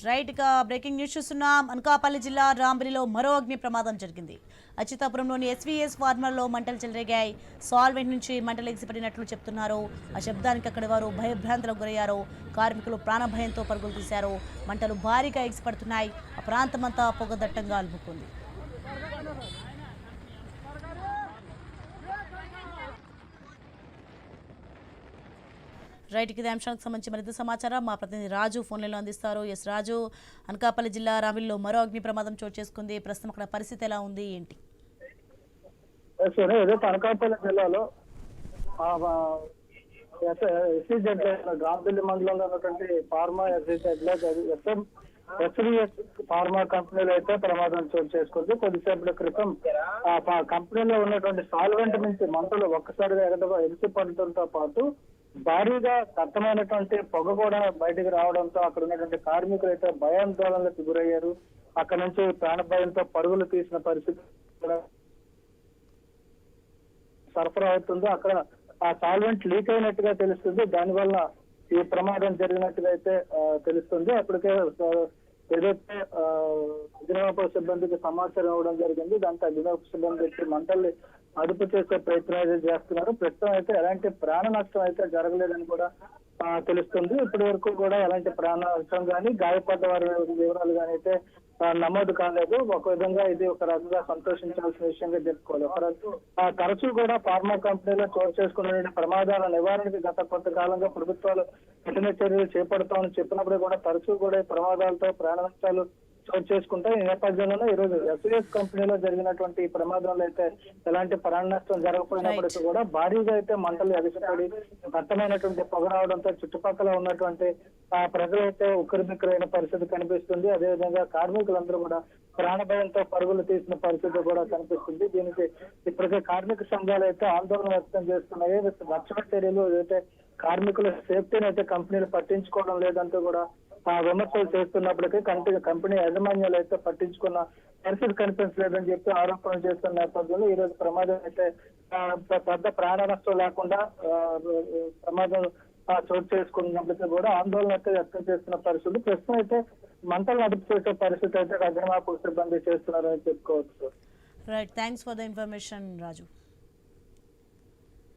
Right గా breaking news చూస్తున్నాం. అనకాపల్లి జిల్లా రాంబిలిలో మరో అగ్ని ప్రమాదం జరిగింది. అచ్యుతాపురంలోని ఎస్వీఎస్ ఫార్మర్లో మంటలు చెలరేగాయి. సాల్వెంట్ నుంచి మంటలు ఎగిసిపడినట్లు చెప్తున్నారు. ఆ శబ్దానికి అక్కడి వారు భయభ్రాంతులకు గురయ్యారు. కార్మికులు ప్రాణభయంతో పరుగులు తీశారు. మంటలు భారీగా ఎగిసిపడుతున్నాయి. ఆ ప్రాంతమంతా పొగదట్టంగా అలుముకుంది. రైట్ ఇదే అంశానికి సంబంధించి మరింత సమాచారం మా ప్రతినిధి రాజు ఫోన్లలో అందిస్తారు. ఎస్ రాజు, అనకాపల్లి జిల్లా రావిల్లో మరో అగ్ని ప్రమాదం చోటు చేసుకుంది. ప్రస్తుతం అక్కడ పరిస్థితి ఎలా ఉంది ఏంటి? అనకాపల్లి జిల్లాలో రాంబిల్లి మండలంలో ఉన్నటువంటి ఫార్మా ఎస్వీఎస్ ఫార్మా కంపెనీలో అయితే ప్రమాదం చోటు చేసుకుంది. కొద్దిసేపటి క్రితం ఆ కంపెనీలో ఉన్నటువంటి సాల్వెంట్ నుంచి మంటలు ఒక్కసారిగా ఎగిసిపడటంతో పాటు భారీగా దట్టమైనటువంటి పొగ కూడా బయటకు రావడంతో అక్కడ ఉన్నటువంటి కార్మికులు అయితే భయాందోళనలకు గురయ్యారు. అక్కడ నుంచి ప్రాణభయంతో పరుగులు తీసిన పరిస్థితి కూడా సరఫరా అవుతుంది. అక్కడ ఆ సాల్వెంట్ లీక్ అయినట్టుగా తెలుస్తుంది. దానివల్ల ఈ ప్రమాదం జరిగినట్టుగా అయితే తెలుస్తుంది. అప్పటికే ఏదైతే అగ్నిమాపక సిబ్బందికి సమాచారం ఇవ్వడం జరిగింది. దాంతో అగ్నిమాపక సిబ్బంది వచ్చి మంటల్ని అదుపు చేసే ప్రయత్నం అయితే చేస్తున్నారు. ప్రస్తుతం అయితే ఎలాంటి ప్రాణ నష్టం అయితే జరగలేదని కూడా తెలుస్తుంది. ఇప్పటి వరకు కూడా ఎలాంటి ప్రాణ నష్టం కానీ గాయపడ్డ వారి వివరాలు కానీ అయితే నమోదు కాలేదు. ఒక విధంగా ఇది ఒక రకంగా సంతోషించాల్సిన విషయంగా చెప్పుకోవాలి. తరచూ కూడా ఫార్మా కంపెనీలో చోటు చేసుకున్న ప్రమాదాల నివారణకి గత కొంతకాలంగా ప్రభుత్వాలు కఠిన చర్యలు చేపడతామని చెప్పినప్పుడు కూడా తరచూ కూడా ఈ ప్రమాదాలతో ప్రాణ నష్టాలు చోటు చేసుకుంటాయి. ఈ నేపథ్యంలోనే ఈ రోజు ఎస్వీఎస్ కంపెనీలో జరిగినటువంటి ప్రమాదంలో అయితే ఎలాంటి ప్రాణ నష్టం జరగకపోయినప్పటికీ కూడా భారీగా అయితే మంటలు ఎగసిపడి దట్టమైనటువంటి పొగ రావడంతో చుట్టుపక్కల ఉన్నటువంటి ప్రజలైతే ఉక్కిరిబిక్కిరైన పరిస్థితి కనిపిస్తుంది. అదేవిధంగా కార్మికులందరూ కూడా ప్రాణభయంతో పరుగులు తీసిన పరిస్థితి కూడా కనిపిస్తుంది. దీనికి ఇప్పటికే కార్మిక సంఘాలు అయితే ఆందోళన వ్యక్తం చేస్తున్నాయి. రక్షణ చర్యలు అయితే కార్మికుల సేఫ్టీని అయితే కంపెనీలు పట్టించుకోవడం లేదంటూ కూడా విమర్శలు చేస్తున్నప్పటికీ కంపెనీ యాజమాన్యాలు అయితే పట్టించుకున్న పరిస్థితి కనిపించలేదని చెప్పి ఆరోపణలు చేస్తున్న నేపథ్యంలో ఈ రోజు ప్రమాదం అయితే పెద్ద ప్రాణ నష్టం లేకుండా ప్రమాదం చోటు చేసుకున్నప్పటికీ కూడా ఆందోళన అయితే వ్యక్తం చేస్తున్న పరిస్థితి. ప్రస్తుతం అయితే మంటలు అదుపు చేసే పరిస్థితి అయితే అగ్నిమాపక సిబ్బంది చేస్తున్నారని చెప్పుకోవచ్చు. Right, thanks for the information Raju.